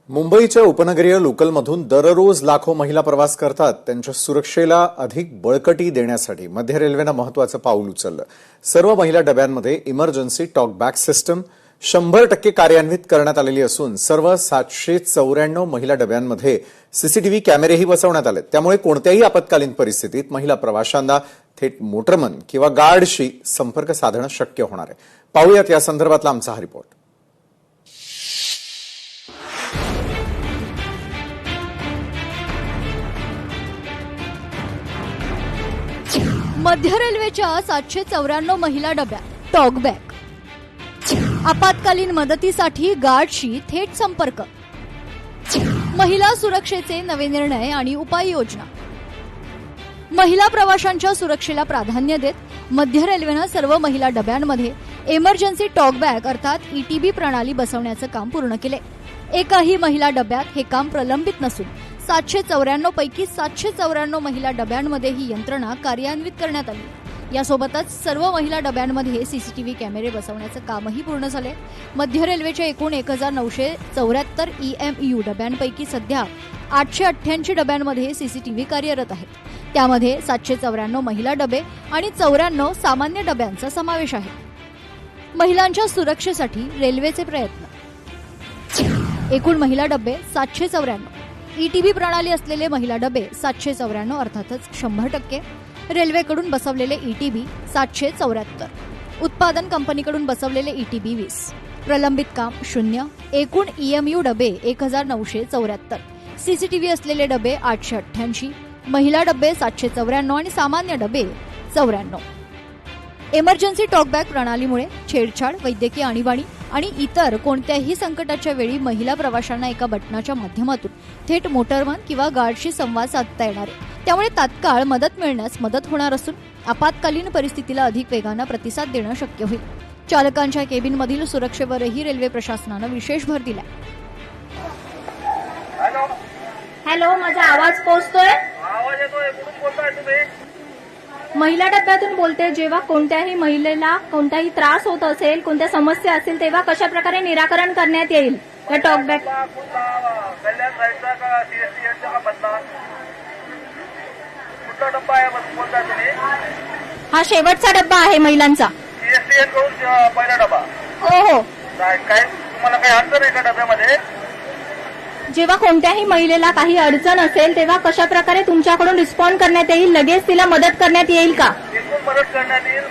मुंबईच्या उपनगरीय लोकलमधून दररोज लाखो महिला प्रवास करतात. त्यांच्या सुरक्षेला अधिक बळकटी देण्यासाठी मध्य रेल्वेनं महत्वाचं पाऊल उचललं. सर्व महिला डब्यांमध्ये इमर्जन्सी टॉकबॅक सिस्टम 100% कार्यान्वित करण्यात आलेली असून सर्व 794 महिला डब्यांमध्ये सीसीटीव्ही कॅमेरेही बसवण्यात आले. त्यामुळे कोणत्याही आपत्कालीन परिस्थितीत महिला प्रवाशांना थेट मोटरमन किंवा गार्डशी संपर्क साधणं शक्य होणार आहे. पाहूयात या संदर्भातला आमचा हा रिपोर्ट. मध्य रेल्वेच्या 794 महिला डब्या टॉकबॅक, आपत्कालीन मदतीसाठी गार्डशी थेट संपर्क, महिला सुरक्षेचे नवे निर्णय आणि उपाययोजना. महिला प्रवाशांच्या सुरक्षेला प्राधान्य देत मध्य रेल्वेनं सर्व महिला डब्यांमध्ये इमर्जन्सी टॉकबॅक अर्थात ईटीबी प्रणाली बसवण्याचं काम पूर्ण केले. एकाही महिला डब्यात हे काम प्रलंबित नसून 794 पैकी 794 महिला डब्यांमध्ये ही यंत्रणा कार्यान्वित करण्यात आली. यासोबतच सर्व महिला डब्यांमध्ये सीसीटीव्ही कॅमेरे बसवण्याचं कामही पूर्ण झाले. मध्य रेल्वेच्या एकूण 1974 ईएमयू डब्यांपैकी सध्या 888 डब्यांमध्ये सीसीटीव्ही कार्यरत आहेत. त्यामध्ये 794 महिला डबे आणि 94 सामान्य डब्यांचा समावेश आहे. महिलांच्या सुरक्षेसाठी रेल्वेचे प्रयत्न. एकूण महिला डबे 794, ईटीबी प्रणाली असलेले महिला डबे 794 अर्थातच 100%, रेल्वेकडून बसवलेले ईटीबी 774, उत्पादन कंपनीकडून बसवलेले ईटीबी 20, प्रलंबित काम 0, एकूण ईएमयू डबे 1974, सीसीटीव्ही असलेले डबे 888, महिला डबे 794 आणि सामान्य डबे 94. इमर्जन्सी टॉकबॅक प्रणालीमुळे छेडछाड, वैद्यकीय आणीबाणी आणि इतर कोणत्याही संकटाच्या वेळी महिला प्रवाशांना एका बटनाच्या माध्यमातून थेट मोटरमन किंवा गार्डशी संवाद साधता येणार आहे. त्यामुळे तात्काळ मदत मिळण्यास मदत होणार असून आपत्कालीन परिस्थितीला अधिक वेगानं प्रतिसाद देणं शक्य होईल. चालकांच्या केबिनमधील सुरक्षेवरही रेल्वे प्रशासनानं विशेष भर दिलाय. हॅलो, माझा आवाज पोहोचतोय? आवाज येतोय. कुठून बोलताय तुम्ही? महिला डब्यातून बोलते. जेव्हा कोणत्याही महिलेला कोणताही त्रास होत असेल, कोणत्या समस्या असेल, तेव्हा कशा प्रकारे निराकरण करण्यात येईल या टॉकबॅक? कल्याण साईडचा का सीएसटीचा का बदला? कुठला डब्बा आहे बोलताय तुम्ही? हा शेवटचा डब्बा आहे महिलांचा. सीएसटी कडून पहिला डब्बा. हो हो. काय तुम्हाला काही अडचण आहे का डब्यामध्ये? जेव्हा कोणत्याही महिलेला काही अडचण असेल तेव्हा कशा प्रकारे तुमच्याकडून रिस्पॉन्ड करण्यात येईल? लगेच तिला मदत करण्यात येईल का? एकूण मदत करण्यात येईल.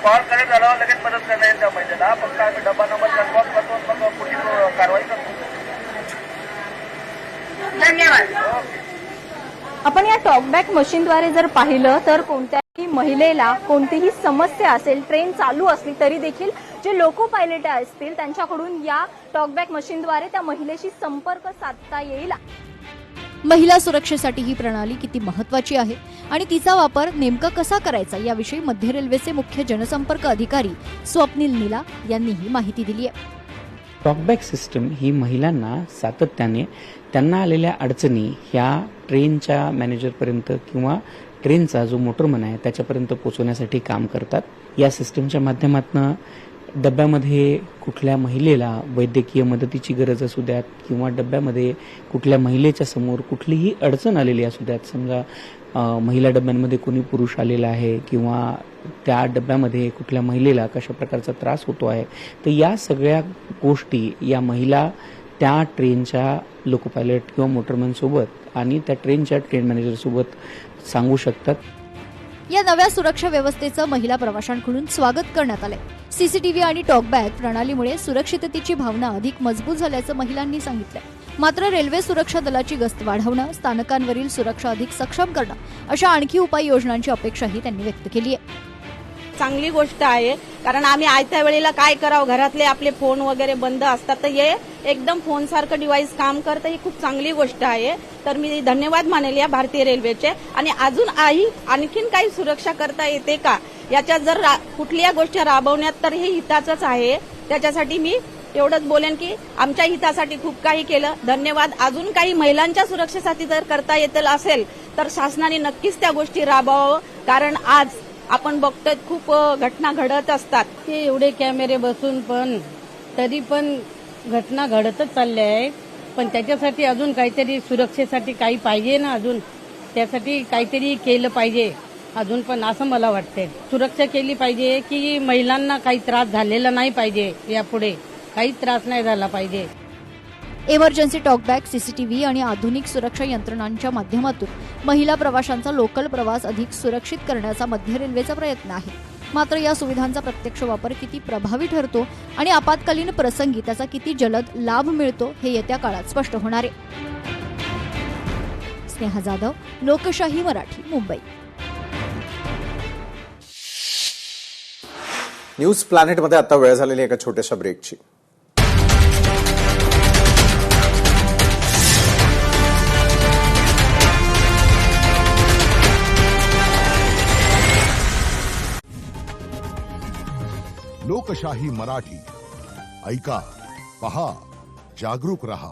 कॉल करण्यात झाल्यावर लगेच मदत करण्यात येईल त्या महिलेला. फक्त आम्ही डब्बा नंबर कन्फर्म करतो, मग पुढील कारवाई करतो. धन्यवाद. आपण या टॉकबॅक मशीनद्वारे जर पाहिलं तर कोणत्याही महिलेला कोणतीही समस्या असेल, ट्रेन चालू असली तरी देखील जे लोको पायलट असतील त्यांच्याकडून या टॉकबॅक मशीनद्वारे त्या महिलेशी संपर्क साधता येईल. महिला सुरक्षेसाठी ही प्रणाली किती महत्वाची आहे आणि तिचा वापर नेमका कसा करायचा याविषयी मध्य रेल्वेचे मुख्य जनसंपर्क अधिकारी स्वप्नील नीला यांनी ही माहिती दिली आहे. टॉकबॅक सिस्टम ही महिलांना सातत्याने त्यांना आलेल्या अडचणी ह्या ट्रेनच्या मॅनेजरपर्यंत किंवा ट्रेनचा जो मोटरमन आहे त्याच्यापर्यंत पोहोचवण्यासाठी काम करतात. या सिस्टमच्या माध्यमातून डब्यामध्ये कुठल्या महिलेला वैद्यकीय मदतीची गरज असू द्यात किंवा डब्यामध्ये कुठल्या महिलेच्या समोर कुठलीही अडचण आलेली असू द्यात, समजा महिला डब्यांमध्ये कोणी पुरुष आलेला आहे किंवा त्या डब्यामध्ये कुठल्या महिलेला कशा प्रकारचा त्रास होतो आहे, तर या सगळ्या गोष्टी या महिला त्या ट्रेनच्या लोको पायलट किंवा मोटरमॅन सोबत आणि त्या ट्रेनच्या ट्रेन मॅनेजर सोबत सांगू शकतात. या नव्या सुरक्षा व्यवस्थेचं महिला प्रवाशांकडून स्वागत करण्यात आलंय. सीसीटीव्ही आणि टॉकबॅक प्रणालीमुळे सुरक्षिततेची भावना अधिक मजबूत झाल्याचं महिलांनी सांगितलं. मात्र रेल्वे सुरक्षा दलाची गस्त वाढवणं, स्थानकांवरील सुरक्षा अधिक सक्षम करणं अशा आणखी उपाययोजनांची अपेक्षाही त्यांनी व्यक्त केली आहे. चांगली गोष्ट आहे, कारण आम्ही आयत्या वेळेला काय करावं, घरातले आपले फोन वगैरे बंद असतात, तर हे एकदम फोन सारखं डिव्हाइस काम करतं. ही खूप चांगली गोष्ट आहे. तर मी धन्यवाद मानेल या भारतीय रेल्वेचे. आणि अजून आणखीन काही सुरक्षा करता येते का, याच्यात जर कुठल्या गोष्टी राबवण्यात तर हे हिताचंच आहे. त्याच्यासाठी मी एवढंच बोलेन की आमच्या हितासाठी खूप काही केलं. धन्यवाद. अजून काही महिलांच्या सुरक्षेसाठी जर करता येतील असेल तर शासनाने नक्कीच त्या गोष्टी राबवावं, कारण आज आपण बघतोय खूप घटना घडत असतात. ते एवढे कॅमेरे बसून पण तरी पण घटना घडतच चालल्या आहेत. पण त्याच्यासाठी अजून काहीतरी सुरक्षेसाठी काही पाहिजे ना, अजून त्यासाठी काहीतरी केलं पाहिजे अजून पण, असं मला वाटतंय. सुरक्षा केली पाहिजे की महिलांना काही त्रास झालेला नाही पाहिजे, यापुढे काही त्रास नाही झाला पाहिजे. इमर्जन्सी टॉकबॅक, सीसीटीव्ही आणि आधुनिक सुरक्षा यंत्रणांच्या माध्यमातून महिला प्रवाशांचा लोकल प्रवास अधिक सुरक्षित करण्याचा मध्य रेल्वेचा प्रयत्न आहे. मात्र या सुविधांचा प्रत्यक्ष वापर किती प्रभावी ठरतो आणि आपत्कालीन प्रसंगी त्याचा किती जलद लाभ मिळतो हे येत्या काळात स्पष्ट होणार आहे. स्नेहा जाधव, लोकशाही मराठी, मुंबई. न्यूज प्लॅनेटमध्ये आता वेळ झालेली एका छोट्याशा ब्रेकची. लोकशाही मराठी ऐका, पहा, जागरूक रहा.